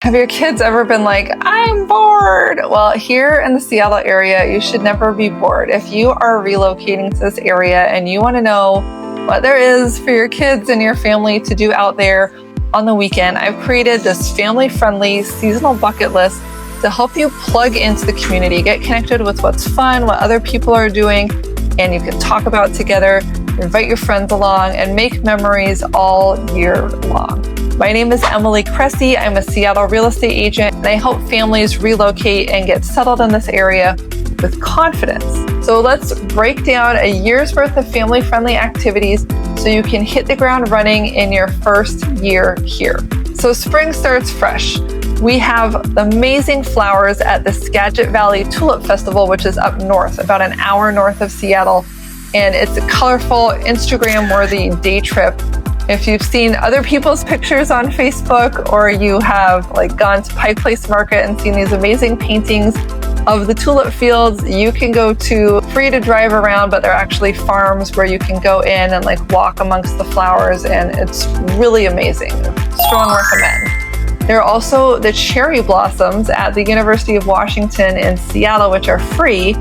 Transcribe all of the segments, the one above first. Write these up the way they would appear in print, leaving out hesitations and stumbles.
Have your kids ever been like, I'm bored? Well, here in the Seattle area, you should never be bored. If you are relocating to this area and you want to know what there is for your kids and your family to do out there on the weekend, I've created this family-friendly seasonal bucket list to help you plug into the community, get connected with what's fun, what other people are doing, and you can talk about together, invite your friends along, and make memories all year long. My name is Emily Cressey. I'm a Seattle real estate agent, and I help families relocate and get settled in this area with confidence. So let's break down a year's worth of family-friendly activities so you can hit the ground running in your first year here. So spring starts fresh. We have amazing flowers at the Skagit Valley Tulip Festival, which is up north, about an hour north of Seattle. And it's a colorful, Instagram-worthy day trip. If you've seen other people's pictures on Facebook, or you have gone to Pike Place Market and seen these amazing paintings of the tulip fields, you can go to, free to drive around, but they're actually farms where you can go in and walk amongst the flowers, and it's really amazing. Strong recommend. There are also the cherry blossoms at the University of Washington in Seattle, which are free.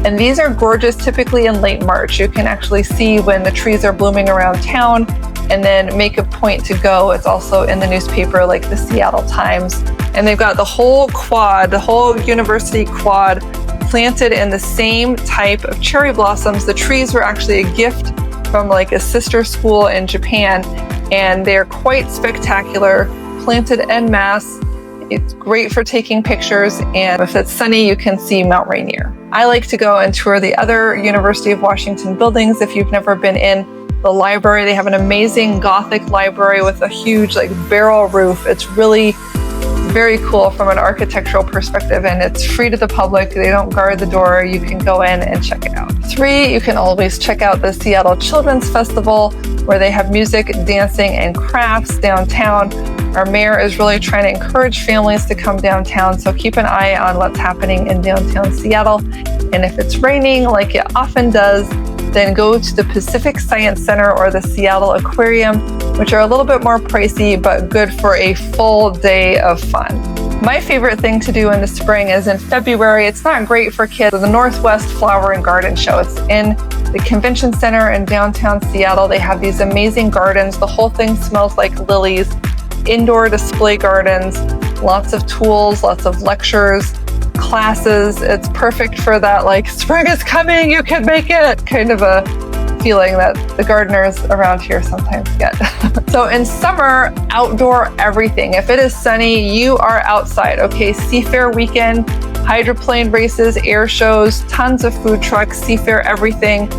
And these are gorgeous, typically in late March. You can actually see when the trees are blooming around town and then make a point to go. It's also in the newspaper, like the Seattle Times. And they've got the whole quad, the whole university quad planted in the same type of cherry blossoms. The trees were actually a gift from a sister school in Japan, and they're quite spectacular, planted en masse. It's great for taking pictures, and if it's sunny, you can see Mount Rainier. I like to go and tour the other University of Washington buildings. If you've never been in the library, they have an amazing Gothic library with a huge barrel roof. It's really very cool from an architectural perspective, and it's free to the public. They don't guard the door. You can go in and check it out. 3, you can always check out the Seattle Children's Festival, where they have music, dancing, and crafts downtown. Our mayor is really trying to encourage families to come downtown, so keep an eye on what's happening in downtown Seattle. And if it's raining, like it often does, then go to the Pacific Science Center or the Seattle Aquarium, which are a little bit more pricey, but good for a full day of fun. My favorite thing to do in the spring is in February. It's not great for kids. The Northwest Flower and Garden Show. It's in the Convention Center in downtown Seattle. They have these amazing gardens. The whole thing smells like lilies. Indoor display gardens, lots of tools, lots of lectures, classes. It's perfect for that spring is coming, you can make it kind of a feeling that the gardeners around here sometimes get. So in summer, outdoor everything. If it is sunny, you are outside. Okay, Seafair weekend, hydroplane races, air shows, tons of food trucks, Seafair everything,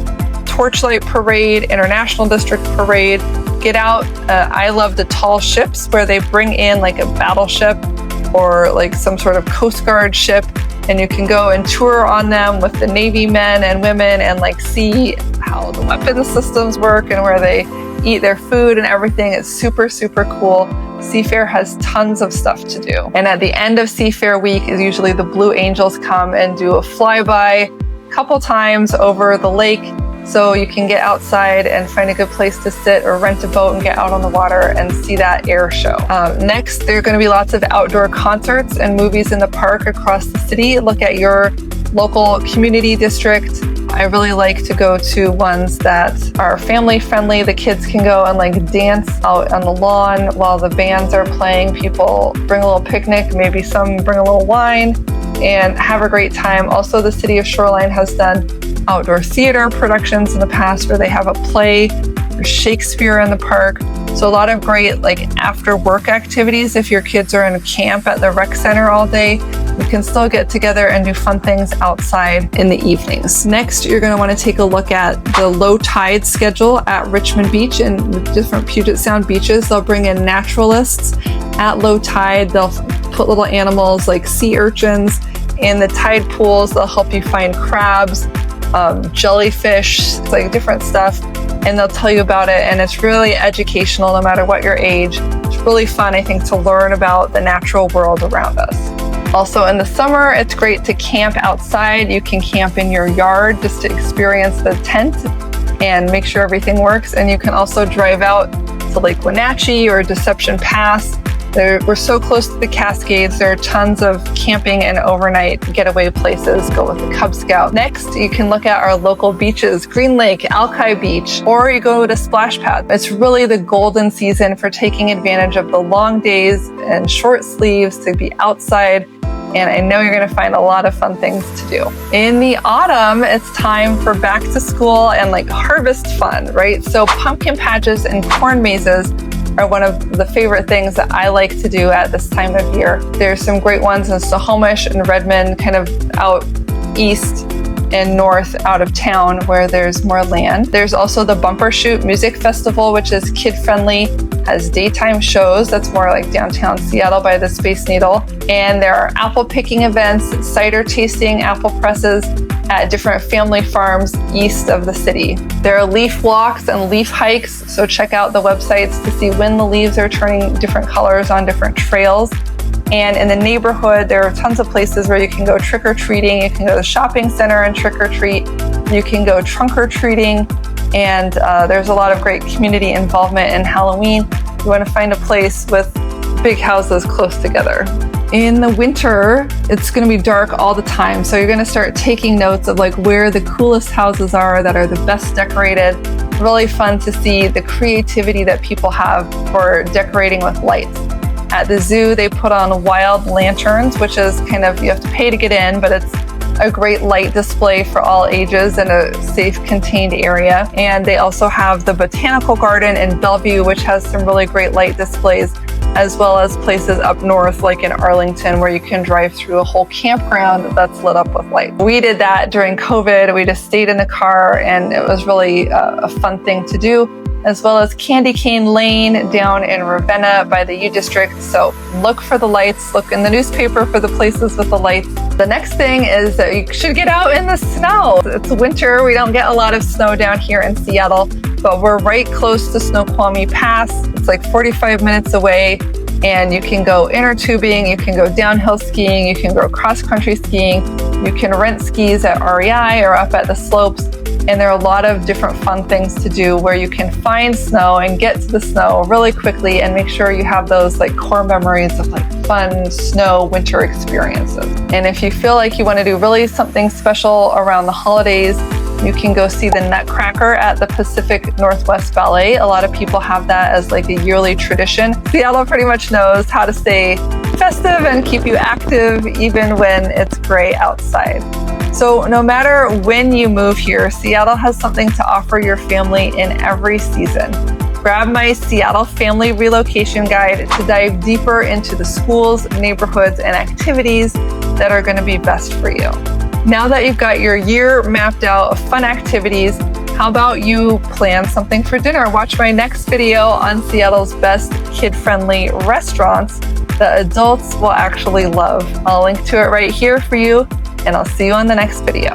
Torchlight Parade, International District Parade. Get out. I love the tall ships where they bring in a battleship or some sort of Coast Guard ship, and you can go and tour on them with the Navy men and women and see how the weapon systems work and where they eat their food and everything. It's super, super cool. Seafair has tons of stuff to do. And at the end of Seafair week is usually the Blue Angels come and do a flyby a couple times over the lake. So you can get outside and find a good place to sit or rent a boat and get out on the water and see that air show. Next, there are going to be lots of outdoor concerts and movies in the park across the city. Look at your local community district. I really like to go to ones that are family friendly. The kids can go and dance out on the lawn while the bands are playing. People bring a little picnic, maybe some bring a little wine, and have a great time. Also, the city of Shoreline has done outdoor theater productions in the past where they have a play or Shakespeare in the park. So a lot of great after work activities. If your kids are in camp at the rec center all day, you can still get together and do fun things outside in the evenings. Next, you're going to want to take a look at the low tide schedule at Richmond Beach and the different Puget Sound beaches. They'll bring in naturalists at low tide. They'll put little animals like sea urchins in the tide pools. They'll help you find crabs, jellyfish, different stuff, and they'll tell you about it, and it's really educational no matter what your age. It's really fun, I think, to learn about the natural world around us. Also in the summer, it's great to camp outside. You can camp in your yard just to experience the tent and make sure everything works, and you can also drive out to Lake Wenatchee or Deception Pass We're so close to the Cascades. There are tons of camping and overnight getaway places. Go with the Cub Scout. Next, you can look at our local beaches, Green Lake, Alki Beach, or you go to Splash Pad. It's really the golden season for taking advantage of the long days and short sleeves to be outside. And I know you're going to find a lot of fun things to do. In the autumn, it's time for back to school and like harvest fun, right? So pumpkin patches and corn mazes are one of the favorite things that I like to do at this time of year. There's some great ones in Snohomish and Redmond, kind of out east and north out of town where there's more land. There's also the Bumper Shoot Music Festival, which is kid-friendly, has daytime shows. That's more like downtown Seattle by the Space Needle. And there are apple picking events, cider tasting, apple presses at different family farms east of the city. There are leaf walks and leaf hikes, so check out the websites to see when the leaves are turning different colors on different trails. And in the neighborhood, there are tons of places where you can go trick-or-treating. You can go to the shopping center and trick-or-treat. You can go trunk-or-treating. And there's a lot of great community involvement in Halloween. You want to find a place with big houses close together. In the winter, it's going to be dark all the time. So you're going to start taking notes of like where the coolest houses are that are the best decorated. Really fun to see the creativity that people have for decorating with lights. At the zoo, they put on wild lanterns, which is kind of, you have to pay to get in, but it's a great light display for all ages in a safe, contained area. And they also have the Botanical Garden in Bellevue, which has some really great light displays, as well as places up north, like in Arlington, where you can drive through a whole campground that's lit up with light. We did that during COVID. We just stayed in the car, and it was really a fun thing to do, as well as Candy Cane Lane down in Ravenna by the U District. So look for the lights, look in the newspaper for the places with the lights. The next thing is that you should get out in the snow. It's winter, we don't get a lot of snow down here in Seattle, but we're right close to Snoqualmie Pass. It's like 45 minutes away, and you can go inner tubing, you can go downhill skiing, you can go cross-country skiing, you can rent skis at REI or up at the slopes. And there are a lot of different fun things to do where you can find snow and get to the snow really quickly and make sure you have those like core memories of like fun snow winter experiences. And if you feel like you want to do really something special around the holidays, you can go see the Nutcracker at the Pacific Northwest Ballet. A lot of people have that as like a yearly tradition. Seattle pretty much knows how to stay festive and keep you active even when it's gray outside. So no matter when you move here, Seattle has something to offer your family in every season. Grab my Seattle Family Relocation Guide to dive deeper into the schools, neighborhoods, and activities that are going to be best for you. Now that you've got your year mapped out of fun activities, how about you plan something for dinner? Watch my next video on Seattle's best kid-friendly restaurants that adults will actually love. I'll link to it right here for you, and I'll see you on the next video.